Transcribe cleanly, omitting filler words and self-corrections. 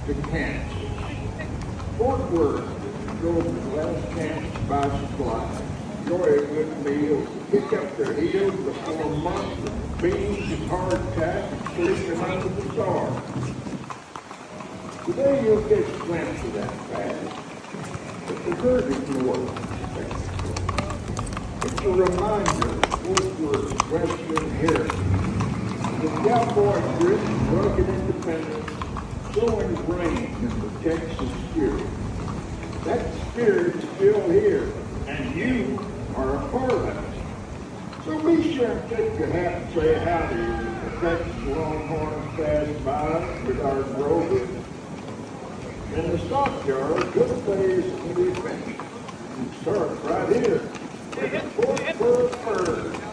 to Kansas. Fort Worth drove to the last Kansas to buy supplies. Enjoy a good meal, kick up their heels before months of beans and hardtack and sleeping under the stars. Today you'll get a glimpse of that past, but the version north. It's a reminder of Fort Worth's Western heritage. The cowboy grit and rugged independence so ingrained in the Texas spirit. That spirit's still here, and you are a part of it. So be sure and take your hat and say howdy as the Texas Longhorns pass by with our Rovers. In the Stockyards, good days can be finished. Start right here with the Fort Worth Bird.